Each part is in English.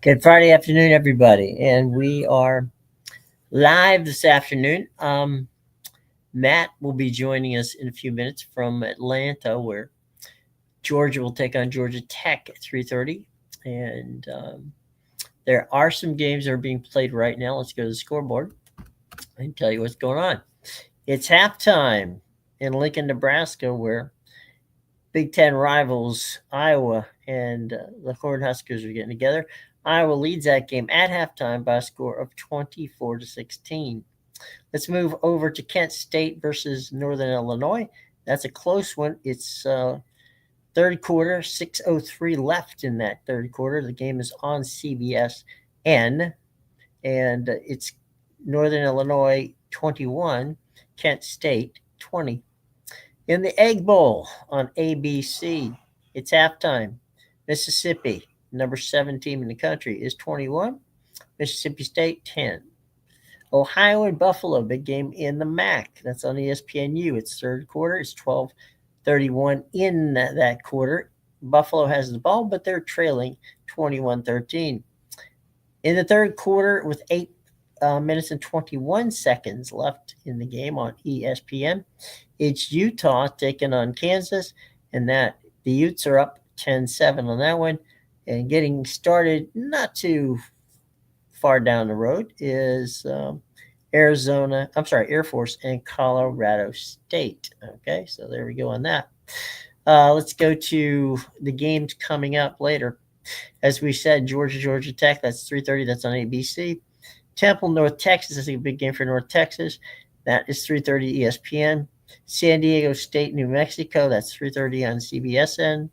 Good Friday afternoon, everybody. And we are live this afternoon. Matt will be joining us in a few minutes from Atlanta, where Georgia will take on Georgia Tech at 3:30. And there are some games that are being played right now. Let's go to the scoreboard and tell you what's going on. It's halftime in Lincoln, Nebraska, where Big Ten rivals Iowa and the Cornhuskers are getting together. Iowa leads that game at halftime by a score of 24-16. Let's move over to Kent State versus Northern Illinois. That's a close one. It's third quarter, 6:03 left in that third quarter. The game is on CBS-N, and it's Northern Illinois 21, Kent State 20. In the Egg Bowl on ABC, it's halftime. Mississippi, number 7 team in the country, is 21. Mississippi State, 10. Ohio and Buffalo, big game in the MAC. That's on ESPNU. It's third quarter. It's 12:31 in that quarter. Buffalo has the ball, but they're trailing 21-13. In the third quarter, with 8 minutes and 21 seconds left in the game on ESPN, it's Utah taking on Kansas, and that the Utes are up 10-7 on that one. And getting started not too far down the road is Air Force and Colorado State. Okay, so there we go on that. Let's go to the games coming up later. As we said, Georgia Tech, that's 3:30. That's on ABC. Temple, North Texas is a big game for North Texas. That is 3:30 ESPN. San Diego State, New Mexico, that's 3:30 on CBSN.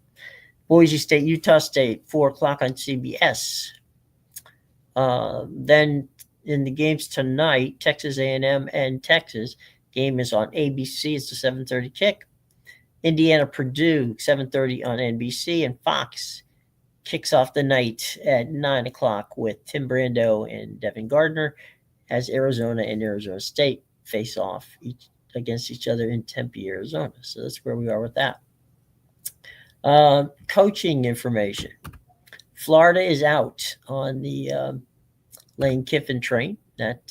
Boise State, Utah State, 4 o'clock on CBS. Then in the games tonight, Texas A&M and Texas game is on ABC. It's a 7:30 kick. Indiana, Purdue, 7:30 on NBC. And Fox kicks off the night at 9 o'clock with Tim Brando and Devin Gardner as Arizona and Arizona State face off against each other in Tempe, Arizona. So that's where we are with that. Coaching information. Florida is out on the Lane Kiffin train. That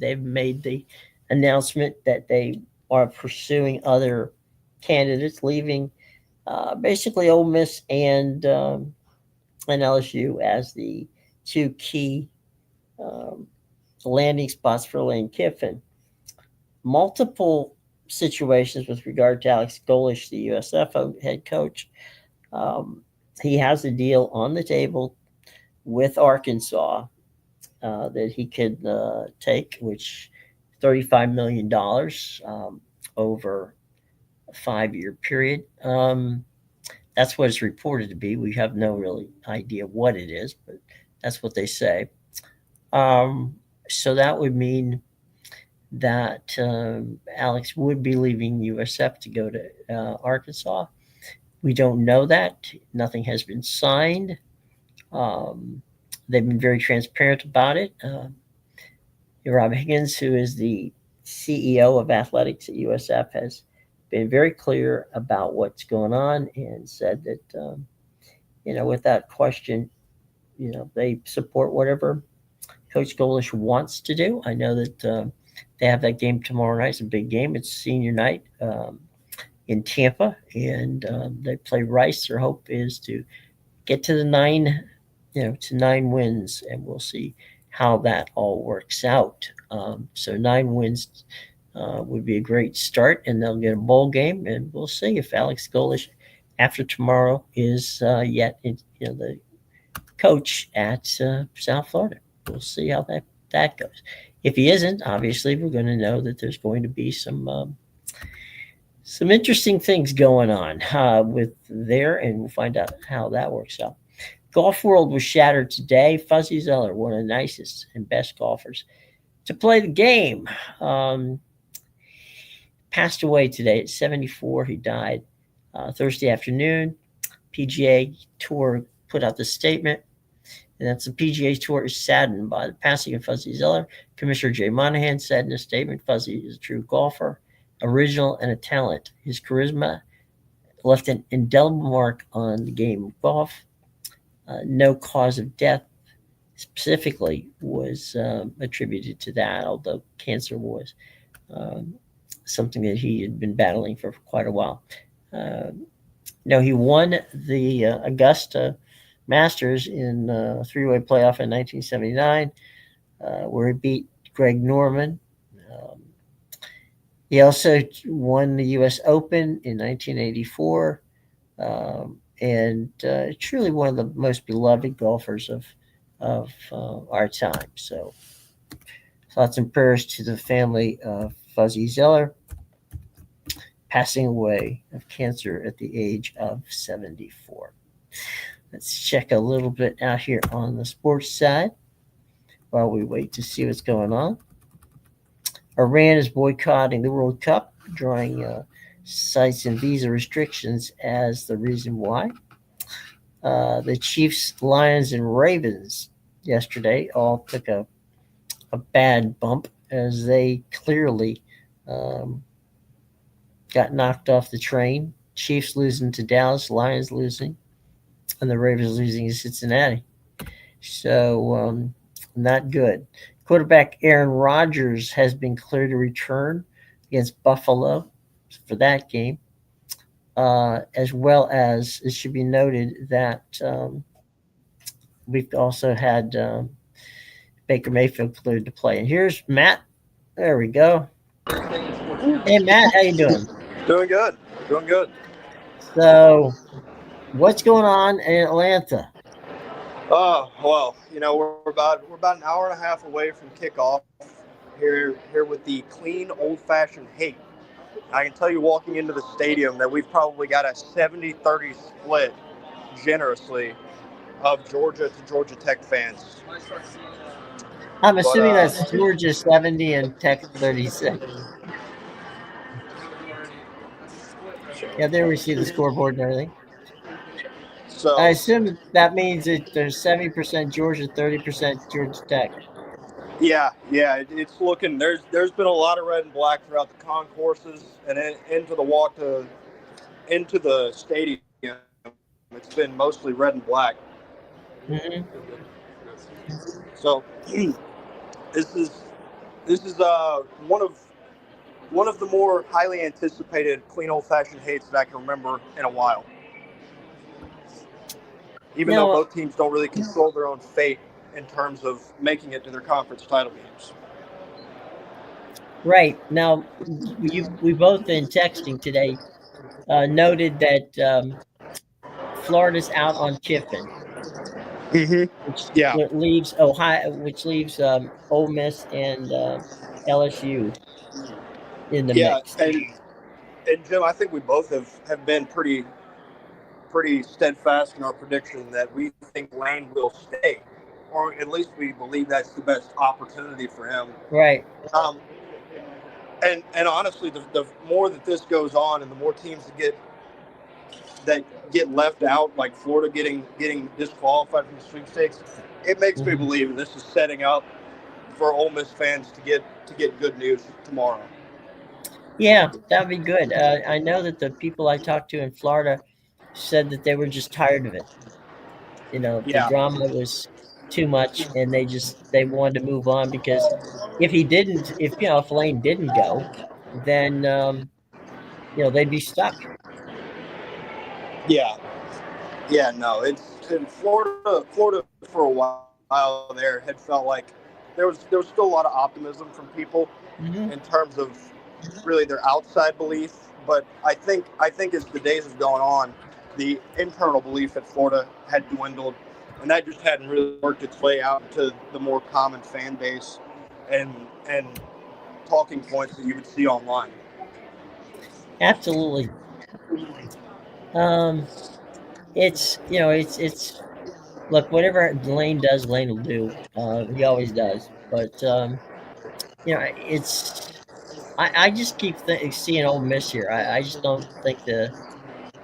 they've made the announcement that they are pursuing other candidates, leaving basically Ole Miss and LSU as the 2 key landing spots for Lane Kiffin. Multiple situations with regard to Alex Golesh, the USF head coach. He has a deal on the table with Arkansas that he could take, which $35 million over a 5-year period. That's what it's reported to be. We have no really idea what it is, but that's what they say. So that would mean that Alex would be leaving USF to go to Arkansas. We don't know that. Nothing has been signed. They've been very transparent about it. Rob Higgins, who is the CEO of athletics at USF, has been very clear about what's going on and said that, without question, they support whatever Coach Golesh wants to do. I know that they have that game tomorrow night. It's a big game. It's senior night in Tampa, and they play Rice. Their hope is to get to the 9 wins, and we'll see how that all works out. So 9 wins would be a great start, and they'll get a bowl game, and we'll see if Alex Golesh, after tomorrow, is yet the coach at South Florida. We'll see how that goes. If he isn't, obviously, we're going to know that there's going to be some interesting things going on with there, and we'll find out how that works out. Golf world was shattered today. Fuzzy Zoeller, one of the nicest and best golfers to play the game, passed away today at 74. He died Thursday afternoon. PGA Tour put out the statement, and that's the PGA Tour is saddened by the passing of Fuzzy Zoeller. Commissioner Jay Monahan said in a statement, Fuzzy is a true golfer, original and a talent. His charisma left an indelible mark on the game of golf. No cause of death specifically was attributed to that, although cancer was um, something that he had been battling for quite a while. Uh, no, he won the Augusta Masters in a three-way playoff in 1979, where he beat Greg Norman. Um, he also won the U.S. Open in 1984, and truly one of the most beloved golfers of our time. So, thoughts and prayers to the family of Fuzzy Zeller, passing away of cancer at the age of 74. Let's check a little bit out here on the sports side while we wait to see what's going on. Iran is boycotting the World Cup, drawing sites and visa restrictions as the reason why. The Chiefs, Lions, and Ravens yesterday all took a bad bump as they clearly um, got knocked off the train. Chiefs losing to Dallas, Lions losing, and the Ravens losing to Cincinnati. So, not good. Quarterback Aaron Rodgers has been cleared to return against Buffalo for that game, as well as it should be noted that we've also had Baker Mayfield cleared to play. And here's Matt. There we go. Hey Matt, how you doing? Doing good. Doing good. So, what's going on in Atlanta? Oh well, we're about an hour and a half away from kickoff here with the clean old fashioned hate. I can tell you walking into the stadium that we've probably got a 70-30 split generously of Georgia to Georgia Tech fans. I'm But assuming that's Georgia 70 and Tech 36. Yeah, there we see the scoreboard and everything. I so assume that means that there's 70% Georgia, 30% Georgia Tech. it's looking there's been a lot of red and black throughout the concourses and into the walk to into the stadium. It's been mostly red and black. Hmm. So this is this is one of the more highly anticipated clean old fashioned hates that I can remember in a while. Even though Now, both teams don't really control their own fate in terms of making it to their conference title games. right now, we both in texting today noted that Florida's out on Kiffin, Mm-hmm. which Yeah, leaves Ohio, which leaves Ole Miss and LSU in the yeah, mix. and Jim, I think we both have been pretty steadfast in our prediction that we think Lane will stay, or at least we believe that's the best opportunity for him. Right. Um, and honestly, the more that this goes on, and the more teams that get left out, like Florida getting disqualified from the sweepstakes, it makes me Hmm. believe this is setting up for Ole Miss fans to get good news tomorrow. Yeah, that would be good. I know that the people I talked to in Florida said that they were just tired of it. The Yeah, drama was too much, and they wanted to move on because if Lane didn't go, then they'd be stuck. yeah, yeah. No, it's in Florida. Florida for a while there had felt like there was still a lot of optimism from people in Hmm. terms of really their outside belief. But I think as the days have gone on, the internal belief at Florida had dwindled, and that just hadn't really worked its way out to the more common fan base and talking points that you would see online. Absolutely. Um, it's look, whatever Lane does, Lane will do. He always does. But it's I just keep seeing Ole Miss here. I just don't think the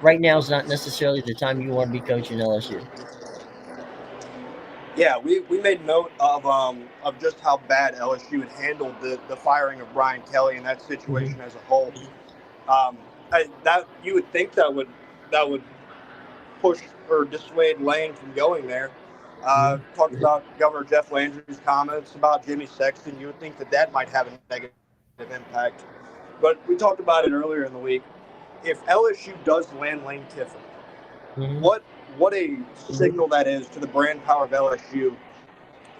right now is not necessarily the time you want to be coaching LSU. Yeah, we made note of just how bad LSU had handled the firing of Brian Kelly and that Hmm. situation as a whole. That you would think that would push or dissuade Lane from going there. Talked about Governor Jeff Landry's comments about Jimmy Sexton. You would think that that might have a negative impact. But we talked about it earlier in the week. If LSU does land Lane Kiffin, Mm-hmm. what a signal that is to the brand power of LSU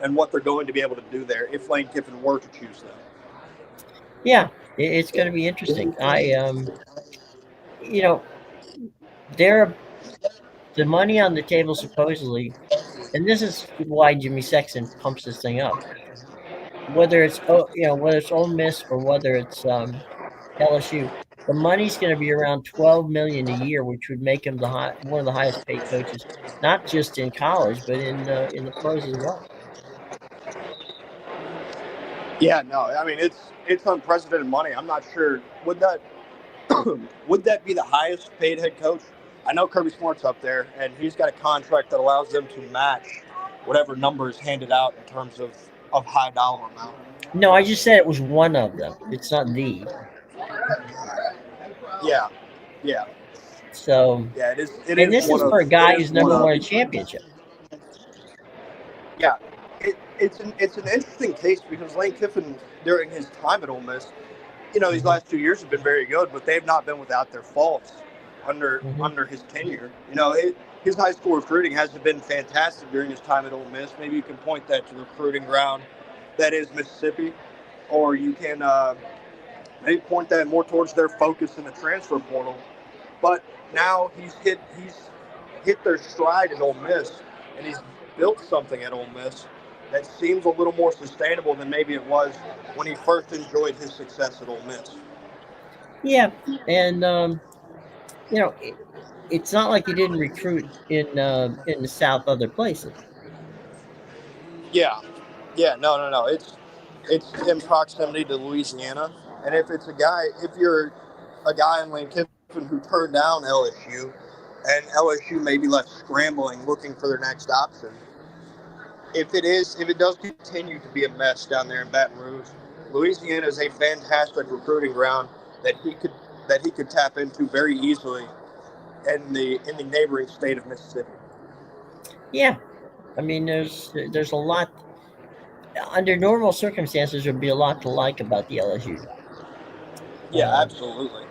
and what they're going to be able to do there if Lane Kiffin were to choose them. Yeah, it's going to be interesting. You know, there the money on the table supposedly, and this is why Jimmy Sexton pumps this thing up. Whether it's Ole Miss or whether it's LSU, the money's going to be around 12 million a year, which would make him one of the highest paid coaches, not just in college but in the pros as well. Yeah, no, I mean it's unprecedented money. I'm not sure would that would that be the highest paid head coach? I know Kirby Smart's up there, and he's got a contract that allows them to match whatever number is handed out in terms of high dollar amount. No, I just said it was one of them. It's not the. Yeah, yeah, So, yeah. It is. It and is this one is of. for a It guy is who's one never of. won a championship. Yeah, it's an interesting case because Lane Kiffin during his time at Ole Miss, these last 2 years have been very good, but they've not been without their faults Mm-hmm. under his tenure. His high school recruiting hasn't been fantastic during his time at Ole Miss. Maybe you can point that to the recruiting ground that is Mississippi, or you can maybe point that more towards their focus in the transfer portal. But now he's hit their stride at Ole Miss, and he's built something at Ole Miss that seems a little more sustainable than maybe it was when he first enjoyed his success at Ole Miss. Yeah, and it's not like he didn't recruit in the South other places. Yeah, yeah, no. It's in proximity to Louisiana, and if you're a guy in Lane Kiffin who turned down LSU, and LSU may be left scrambling looking for their next option. If it does continue to be a mess down there in Baton Rouge, Louisiana is a fantastic recruiting ground that he could tap into very easily in the neighboring state of Mississippi. Yeah, I mean, there's a lot under normal circumstances. There'd be a lot to like about the LSU. Yeah, Uh, absolutely.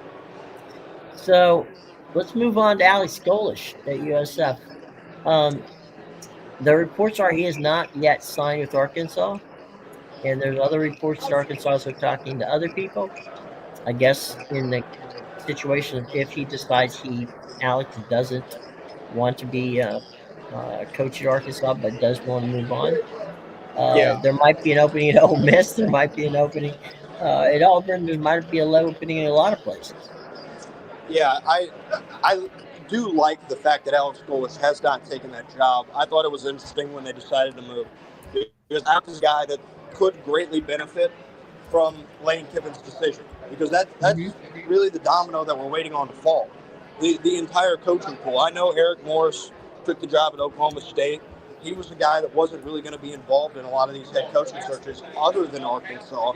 so let's move on to Alex Golesh at USF. Um, the reports are he is not yet signed with Arkansas, and there's other reports that Arkansas are talking to other people. I guess in the situation of if he decides Alex doesn't want to be coach at Arkansas, but does want to move on. Yeah, There might be an opening at Ole Miss. There might be an opening at Auburn. There might be a low opening in a lot of places. yeah. I do like the fact that Alex Golesh has not taken that job. I thought it was interesting when they decided to move because Alex is a guy that could greatly benefit from Lane Kiffin's decision because that's Mm-hmm. really the domino that we're waiting on to fall. The entire coaching pool. I know Eric Morris took the job at Oklahoma State. He was a guy that wasn't really going to be involved in a lot of these head coaching searches other than Arkansas.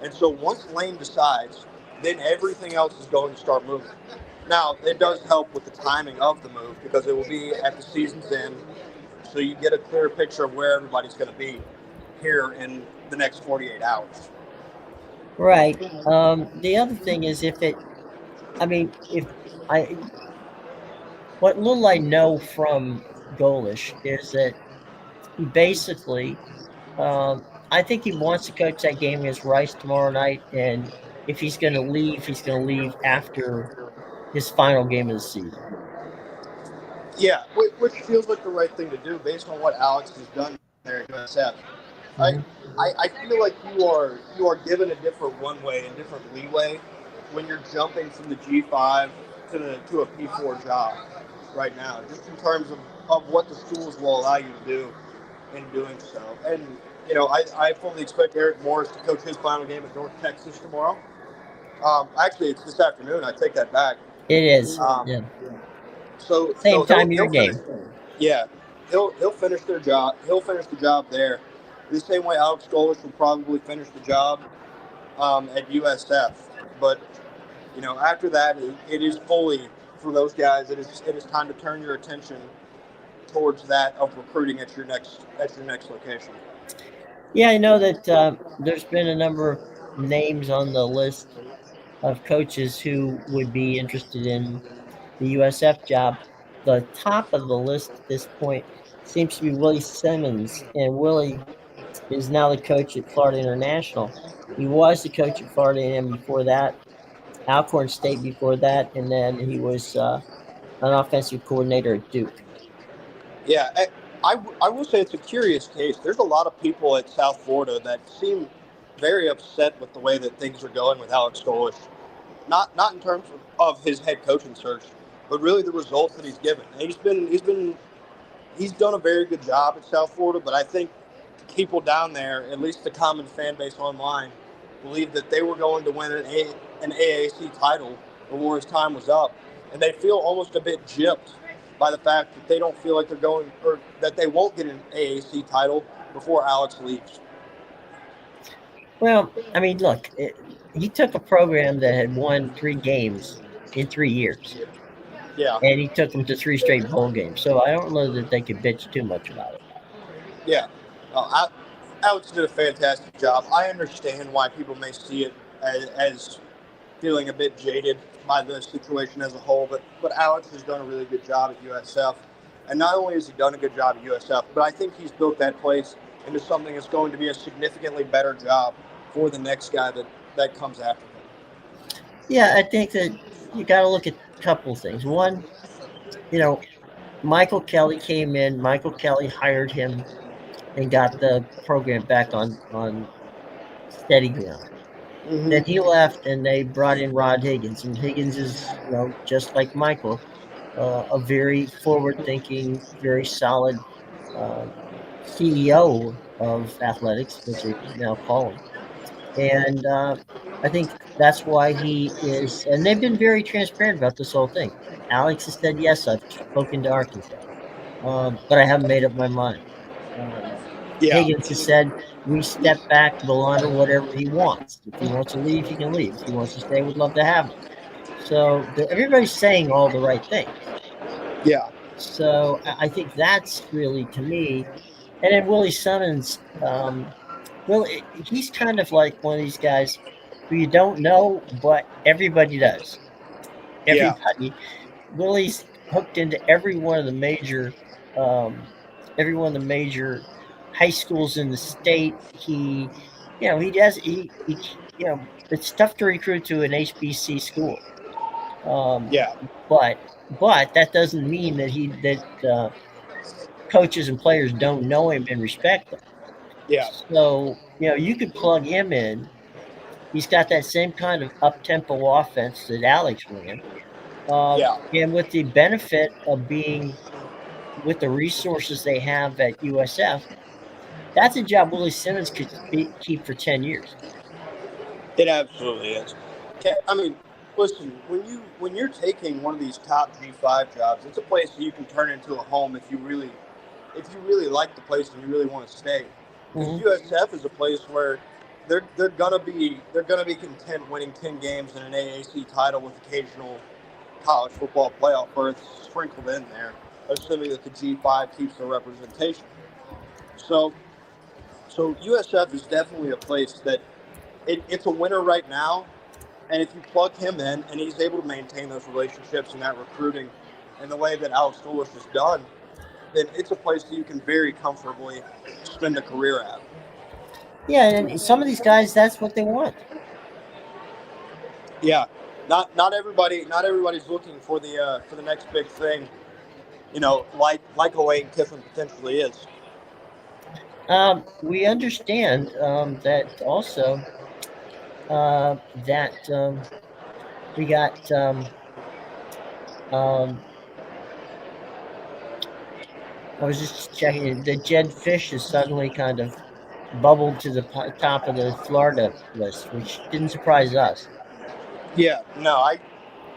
And so once Lane decides, then everything else is going to start moving. Now, it does help with the timing of the move because it will be at the season's end. So you get a clear picture of where everybody's going to be here in the next 48 hours. Right. The other thing is I mean, if I, what little I know from Golish is that he basically, I think he wants to coach that game against Rice tomorrow night, and if he's going to leave after his final game of the season. Yeah, which feels like the right thing to do based on what Alex has done there at USF. I, Mm-hmm. I feel like you are given a different runway and different leeway when you're jumping from the G5 to a P4 job right now, just in terms of what the schools will allow you to do in doing so. And I fully expect Eric Morris to coach his final game at North Texas tomorrow. Actually, it's this afternoon. I take that back. It is. Um, Yeah. so Same time of your he'll finish. game. Yeah, he'll finish their job. He'll finish the job there, the same way Alex Golesh will probably finish the job at USF. But after that, it is fully for those guys. It is time to turn your attention towards that of recruiting at your next location? Yeah, I know that there's been a number of names on the list of coaches who would be interested in the USF job. The top of the list at this point seems to be Willie Simmons, and Willie is now the coach at Florida International. He was the coach at Florida A&M before that, Alcorn State before that, and then he was an offensive coordinator at Duke. Yeah, I will say it's a curious case. There's a lot of people at South Florida that seem very upset with the way that things are going with Alex Golesh. Not in terms of his head coaching search, but really the results that he's given. He's done a very good job at South Florida, but I think people down there, at least the common fan base online, believed that they were going to win an AAC title before his time was up, and they feel almost a bit gypped by the fact that they don't feel like they're going, or that they won't get an AAC title before Alex leaves. Well, I mean, look, he took a program that had won 3 games in 3 years, Yeah, and he took them to 3 straight bowl games. So I don't know that they could bitch too much about it. yeah. Alex did a fantastic job. I understand why people may see it as feeling a bit jaded by the situation as a whole. But Alex has done a really good job at USF, and not only has he done a good job at USF, but I think he's built that place into something that's going to be a significantly better job for the next guy that comes after him. Yeah, I think that you got to look at a couple of things. One, you know, Michael Kelly came in. Michael Kelly hired him and got the program back on steady ground. Then Mm-hmm. he left, and they brought in Rod Higgins, and Higgins is, just like Michael, a very forward-thinking, very solid um, CEO of athletics, as they now call him. And I think that's why he is. And they've been very transparent about this whole thing. Alex has said, "Yes, I've spoken to Arkansas, but I haven't made up my mind." Um, Yeah, Higgins has said, "We step back. We'll honor whatever he wants. If he wants to leave, he can leave. If he wants to stay, we'd love to have him." So everybody's saying all the right things. yeah, So I think that's really, to me. And then Willie Simmons, he's kind of like one of these guys who you don't know, but everybody does. yeah, Everybody. Willie's hooked into um, every one of the major high schools in the state. He does. It's tough to recruit to an HBC school, um, yeah, but that doesn't mean that coaches and players don't know him and respect him. yeah, So you could plug him in. He's got that same kind of up tempo offense that Alex ran, yeah. and with the benefit of being with the resources they have at USF, that's a job Willie Simmons could keep for 10 years. It absolutely is. I mean, listen, when you're taking one of these top G5 jobs, it's a place that you can turn into a home if you really like the place and you really want to stay. Because Hmm. USF is a place where they're gonna be content winning 10 games and an AAC title with occasional college football playoff berths sprinkled in there, assuming that the G5 keeps the representation. So so USF is definitely a place that it's a winner right now. And if you plug him in and he's able to maintain those relationships and that recruiting in the way that Alex Golesh has done, then it's a place that you can very comfortably spend a career at. Yeah, and some of these guys, that's what they want. Yeah, not everybody's looking for the next big thing. Like a Lane Kiffin potentially is. We understand that also that we got um, I was just checking that Jed Fish has suddenly kind of bubbled to the top of the Florida list, which didn't surprise us. Yeah, no,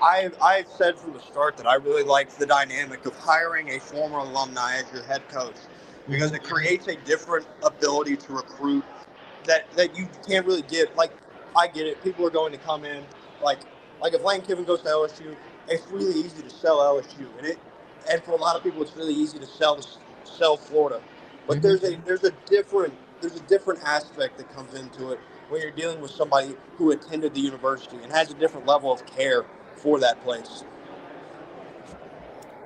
I've said from the start that I really like the dynamic of hiring a former alumni as your head coach because Hmm. it creates a different ability to recruit that you can't really get. Like, I get it. People are going to come in like if Lane Kiffin goes to LSU, it's really easy to sell LSU, and and for a lot of people, it's really easy to sell Florida. But Hmm. there's a different aspect that comes into it when you're dealing with somebody who attended the university and has a different level of care for that place.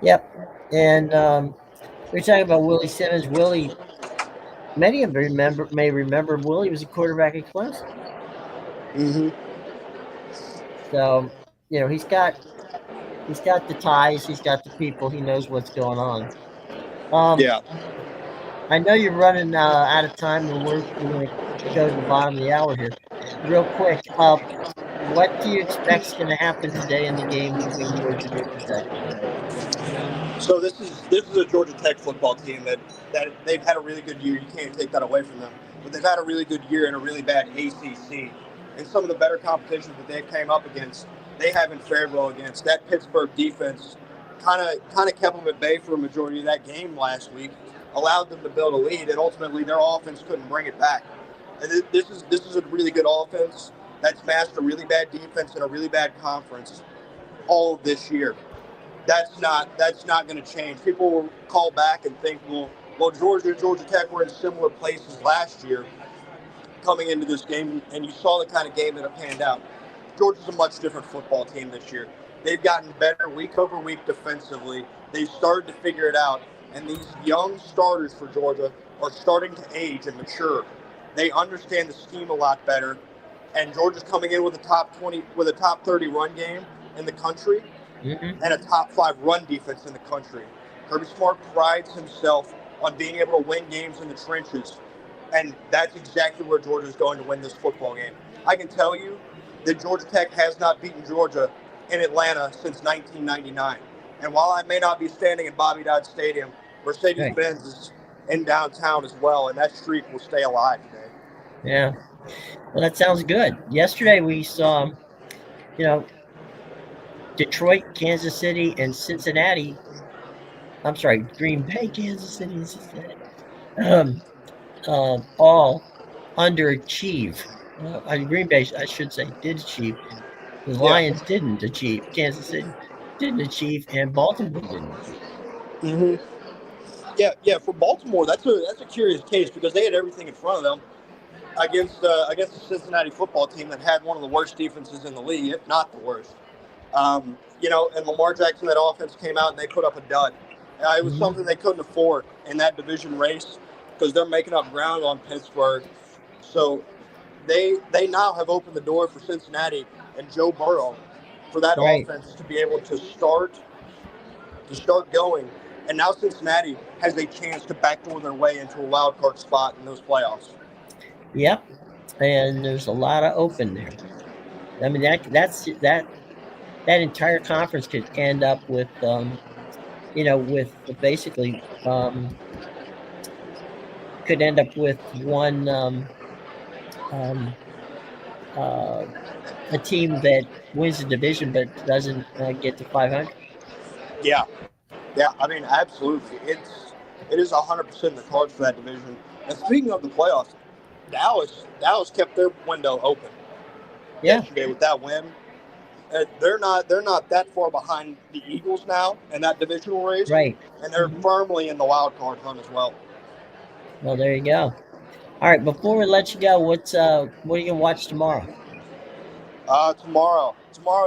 Yep. And we're talking about Willie Simmons. Willie, many of you may remember Willie was a quarterback at Clemson. Mm-hmm. So he's got the ties, he's got the people, he knows what's going on. Um, Yeah. I know you're running out of time, and we're going to go to the bottom of the hour here. Real quick, what do you expect is going to happen today in the game between Georgia and Georgia Tech? So this is a Georgia Tech football team that they've had a really good year. You can't take that away from them. But they've had a really good year in a really bad ACC. And some of the better competitions that they came up against, they haven't fared well against. That Pittsburgh defense kind of kept them at bay for a majority of that game last week, allowed them to build a lead, and ultimately their offense couldn't bring it back. And this is a really good offense that's matched a really bad defense in a really bad conference all of this year. That's not going to change. People will call back and think, well, Georgia and Georgia Tech were in similar places last year coming into this game, and you saw the kind of game that it panned out. Georgia's a much different football team this year. They've gotten better week over week defensively. They've started to figure it out, and these young starters for Georgia are starting to age and mature. They understand the scheme a lot better, and Georgia's coming in with a top 20, with a top 30 run game in the country Hmm. and a top five run defense in the country. Kirby Smart prides himself on being able to win games in the trenches, and that's exactly where Georgia is going to win this football game. I can tell you that Georgia Tech has not beaten Georgia in Atlanta since 1999. And while I may not be standing in Bobby Dodd Stadium, Right. Mercedes-Benz is in downtown as well, and that streak will stay alive today. Yeah. Well, that sounds good. Yesterday we saw, you know, Detroit, Kansas City, and Cincinnati. I'm sorry, Green Bay, Kansas City, and Cincinnati. Um, all underachieve. Green Bay, I should say, did achieve. The Yeah. Lions didn't achieve. Kansas City didn't achieve, and Baltimore didn't achieve. Mm-hmm. Yeah. For Baltimore, that's a curious case because they had everything in front of them against the Cincinnati football team that had one of the worst defenses in the league, if not the worst. And Lamar Jackson, that offense came out and they put up a dud. It was Mhm. something they couldn't afford in that division race because they're making up ground on Pittsburgh. So they now have opened the door for Cincinnati and Joe Burrow for that Right. offense to be able to start going. And now Cincinnati has a chance to backdoor their way into a wild card spot in those playoffs. Yep. And there's a lot of open there. I mean that entire conference could end up with with basically could end up with one um, uh, a team that wins the division but doesn't get to 500. Yeah, yeah. I mean, absolutely. It is 100% in the cards for that division. And speaking of the playoffs, Dallas kept their window open Yeah. yesterday with that win. They're not that far behind the Eagles now in that divisional race, Right. and they're Hmm. firmly in the wild card hunt as well. Well, there you go. All right. Before we let you go, what are you gonna watch tomorrow? Tomorrow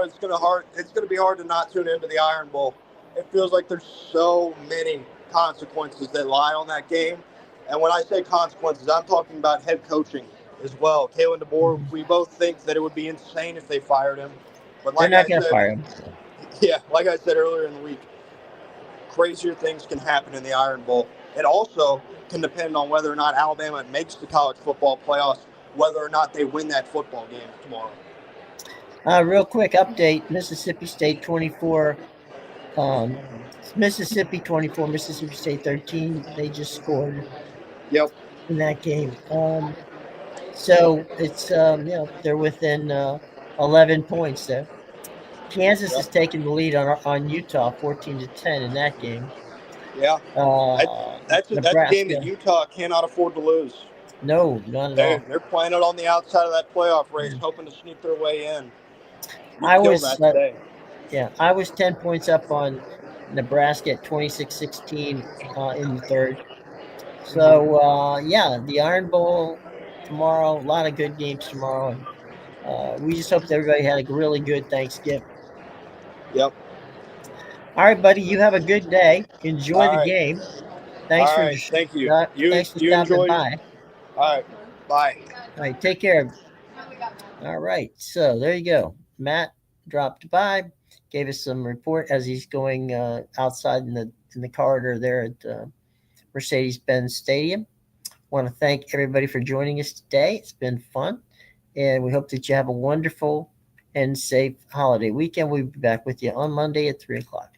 it's gonna be hard to not tune into the Iron Bowl. It feels like there's so many consequences that lie on that game, and when I say consequences, I'm talking about head coaching as well. Kalen DeBoer, Mhm. we both think that it would be insane if they fired him, but They're like not I gonna said, fire him. yeah, like I said earlier in the week, crazier things can happen in the Iron Bowl. It also can depend on whether or not Alabama makes the college football playoffs, whether or not they win that football game tomorrow. Real quick update: Mississippi State 24, um, Mississippi 24, Mississippi State 13. They just scored Yep. in that game. So it's they're within 11 points there. Kansas Yep. is taking the lead on Utah 14-10 in that game. Yeah. That, that's a game that Nebraska, Utah cannot afford to lose. no, not at They're, all. they're playing it on the outside of that playoff race, hoping to sneak their way in. You I kill was that today. I was 10 points up on Nebraska at 26-16 in the third. So, yeah, the Iron Bowl tomorrow. A lot of good games tomorrow. And we just hope that everybody had a really good Thanksgiving. Yep. All right, buddy. You have a good day. Enjoy All the right. game. All right. Thank you. Thanks for You stopping enjoy. by. All right. Bye. All right, take care. All right, so there you go. Matt dropped by, gave us some report as he's going outside in the corridor there at Mercedes-Benz Stadium. Want to thank everybody for joining us today. It's been fun, and we hope that you have a wonderful and safe holiday weekend. We'll be back with you on Monday at 3 o'clock.